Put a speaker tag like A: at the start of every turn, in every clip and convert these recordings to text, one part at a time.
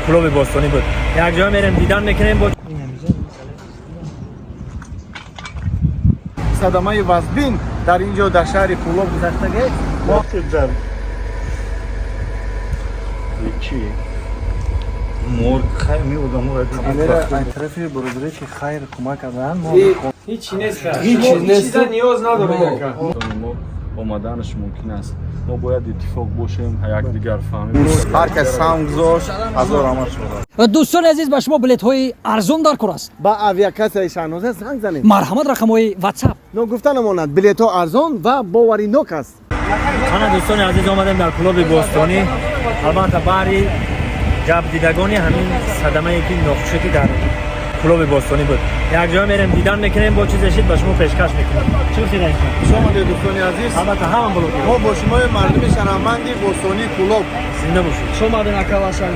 A: کلوب باستانی بود. یک جا میریم دیدن میکنیم با
B: صدمه وزبین در اینجا در شهر کلوب گذشته ما
C: در چی مرگ خیر میودم و
B: این طرفی برادری که خیر کمک کردن ما
A: هیچ نیست.
B: هیچ چیز نیست.
A: نیاز نداره.
C: ما اومدنش ممکن است ما باید اتفاق باشیم یکدیگر فهمیم
B: هر کس سهم گذاشت هزار رحمت شما.
D: دوستان عزیز به شما بلیط های ارزان در کار است.
B: با اویاکس شانوزه زنگ زنید.
D: مرحمت رقم های واتساپ.
B: نو گفتن ماند بلیط ها ارزان و باوری نوک است.
A: خانه دوستان عزیز آمدیم در کلوب باستانی. البته باری جب دیدگانی همین صدمه یکی نقشه که در کلوب باستانی بود. یک جا میریم دیدن میکنیم با چیز اشید به شما پیشکش میکنیم. چی بخیر است؟
B: شما دوستان عزیز
A: البته هم بلوگی
B: ما با شما مردم شهروندی باستانی کلوب
A: زنده باشید.
D: شما به نکواشان.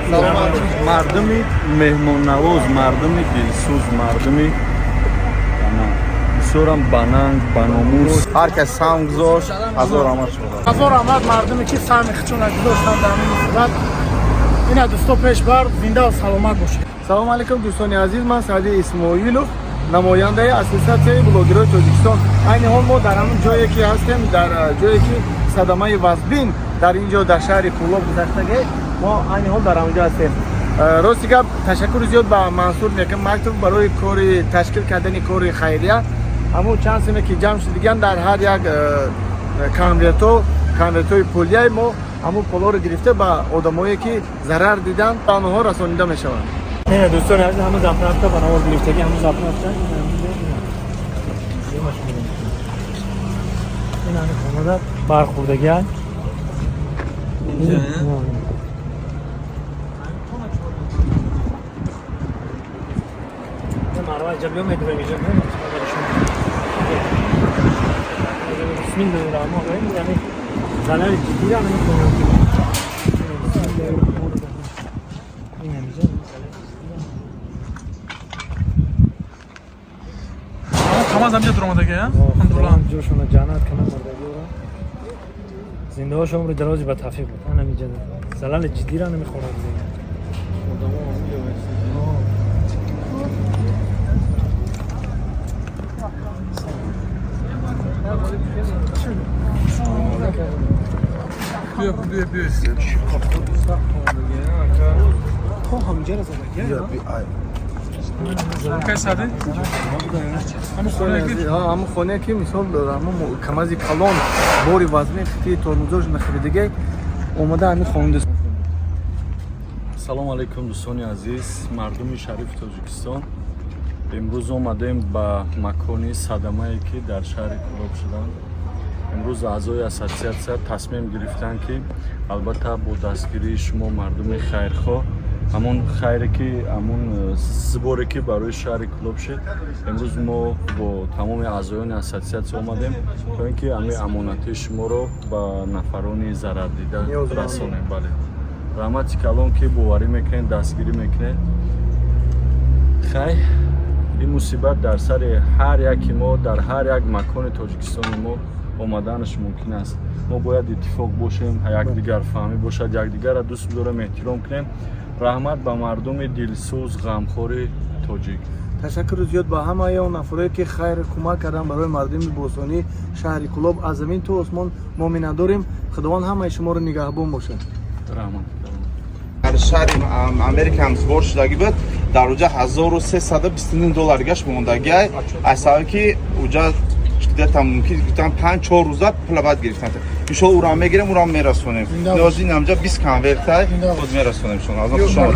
C: مردمی مهمان نواز مردمی دلسوز مردمی بسیارم بننگ بناموس
B: هر کس سهم گذاشت هزار رحمت شما.
E: هزار رحمت مردمی که سهم خچون گذاشتن در این صورت این دوستا پیش بر زنده و سلامت باشید.
B: سلام علیکم دوستان عزیز، من سعدی اسماعیلوف نماینده اساسیاسیون بلوگرای تاجیکستان. این حال ما در همون جایی که هستیم در جایی که صدمه وزبین در اینجا در شهر کلوب گذشته ما این حال در همونجا هستیم. راستی گپ تشکر زیاد به منصور میکنم مکتوب برای کاری تشکیل کردن کاری خیریه. همون چند سمه که جمع شدگان در هر یک کانویتوی پولیه ما همون پولا رو گرفته به آدمایی که ضرر دیدن به آنها رسانیده می شود.
A: نه دوستان عزیز همون زفت رفته بنابرای گرفتگی همون زفت رفته. این همه خانه برخوردگی هست. مروه جب بیام میدونم اینجا بسم الله الرحمن الرحیم. یعنی زنان جدی را نمی‌کنم.
E: Tamam amca durmadaki ya. Alhamdulillah.
A: جوشون جانات کنم مردگی را زنده هاش عمر درازی به توفیق بود. انا میجد زلال جدی را نمیخورم دیگه.
E: Buyur.
B: تو همینجا رو زدن.
E: Kaç saat?
B: همون خونه که مثال داره همون کم از کلان باری وزنی خطی ترمزوش نخریدگی اومده همین خونده.
C: سلام علیکم دوستان عزیز مردم شریف تاجیکستان. امروز آمدیم به مکانی صدمه که در شهر کلوب شدن. امروز اعضای اساسیاسیون تصمیم گرفتن که البته با دستگیری شما مردم خیرخواه همون خیری که همون سپاری که برای شهر کلوب شد امروز ما با تمام اعضایان اساسیاسیون آمدیم تا اینکه همه امانت شما رو به نفران ضرر دیده رسانیم. بله رحمتی کلام که باوری میکنین دستگیری میکنین خیر این مصیبت در سر هر یکی ما در هر یک مکان تاجیکستان ما آمدنش ممکن است. ما باید اتفاق باشیم یکدیگر فهمی باشد یکدیگر را دوست بداریم احترام کنیم. رحمت به مردم دلسوز غمخوار تاجیک.
B: تشکر زیاد به همه اون افرادی که خیر کمک کردن برای مردم باستانی شهر کلوب. از زمین تو آسمان ما می‌نداریم خداوند همه شما رو نگهبان باشه.
C: رحمت
F: در شهر امریکا هم سپار شدگی بود در اونجا 1329 دلار گشت موندگی از که اونجا ممکن گفتم 5-4 روزه پول بعد گرفتن ان شاء الله او را میگیریم او را میرسونیم لازم اینجا 20 کانورت خود میرسونیم شما از شما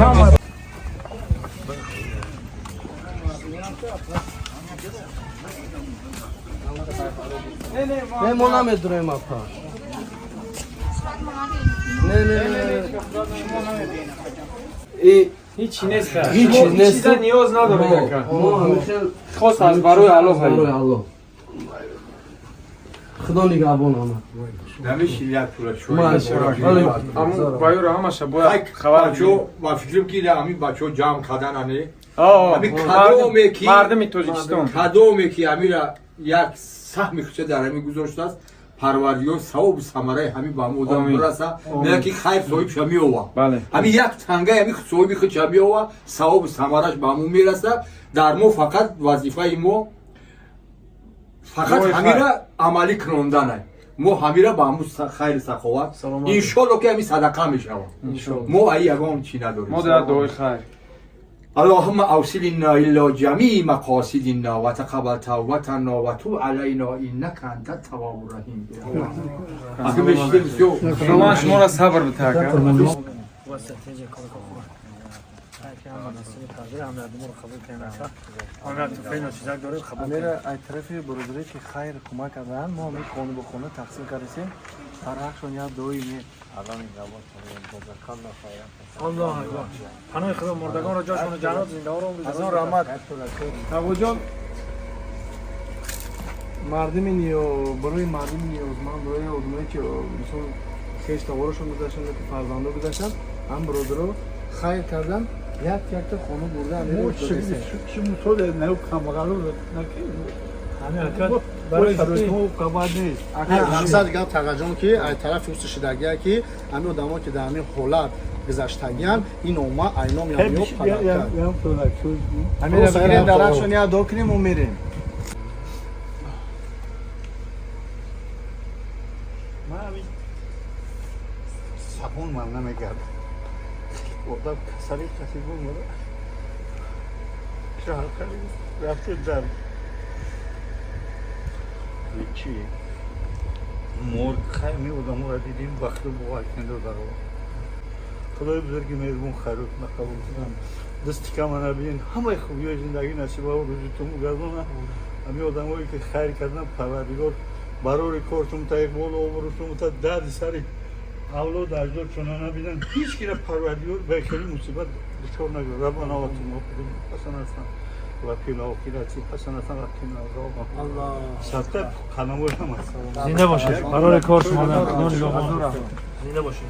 B: نه ما نمیدونیم اپا نه
A: هیچ نیست.
B: هیچ چیز
A: نیاز نداره.
B: ما همیشه
A: خواست از برای الله
B: خدا نگهبان آمد.
G: نمیشه پول شو.
A: اما بایو همش باید خبر
G: بچو و فکرم که همین بچو جمع کردن انه. همین
A: مردم تاجیکستان
G: کادو میکی همین یک سهم خچه در همین گذاشته است پروردگار ثواب و ثمره همین با مودم برسه میگه که خیر صاحب شمی او همین یک تنگه همین صاحب خود شمی او ثواب و ثمرش با مو میرسه در مو فقط وظیفه مو فقط همین را عملی کردن مو همین را با مو خیر سخاوت ان شاء الله که همین صدقه میشه مو ای یگان چی نداریم
B: ما در دعای خیر
G: اللهم اوصلنا الى جميع مقاصدنا وتقبل توبتنا وتوب علينا انك انت التواب الرحيم. اگه بشید
B: شما شما را صبر بتاکه امیر از طرف برادری که خیر کمک کردن ما می خونه به خونه تقسیم کردیم هر حقشون یا دوی می
A: الله اکبر پناه خدا مردگان را جاشون جنات زنده ها رو
B: از اون رحمت توجه مردم برای مردم نیازمند برای آدمایی که مثلا خیش توارشون گذاشتن که فرزندو گذاشتن هم برادرها خیر کردن یک تا خونه برده امیر
E: چی موتور نه کامرالو
B: برای شما کبار نیست
E: مقصد گپ تقاجون که از طرف اوست شدگی که همین آدما که در همین حالت گذشتگیان این اوما اینا میان
B: امیر بگیرین درخشون یا دو کنیم و میریم
E: sabun man nemiger. Orada kasari kasi bulmadı. Şarkı yaptılar. چی؟ مرد خیلی آدم را دیدیم وقتی با کنده دارو. خدای بزرگی مهربون خیرات نقبول کنم. دستی که من ببین همه خوبی زندگی نصیب و روزی تو مگذونه. همین آدمایی که خیر کردن پروردگار برای کارتون تا یک بال آورتون تا درد سری اولاد اجداد چنان نبینن هیچ کی را پروردگار به خیلی مصیبت دچار نگذاره. ربنا آتینا حسنة وفي الآخرة حسنة وقنا عذاب الله. صدق خانم
A: زنده باشید برای کار شما زنده باشید.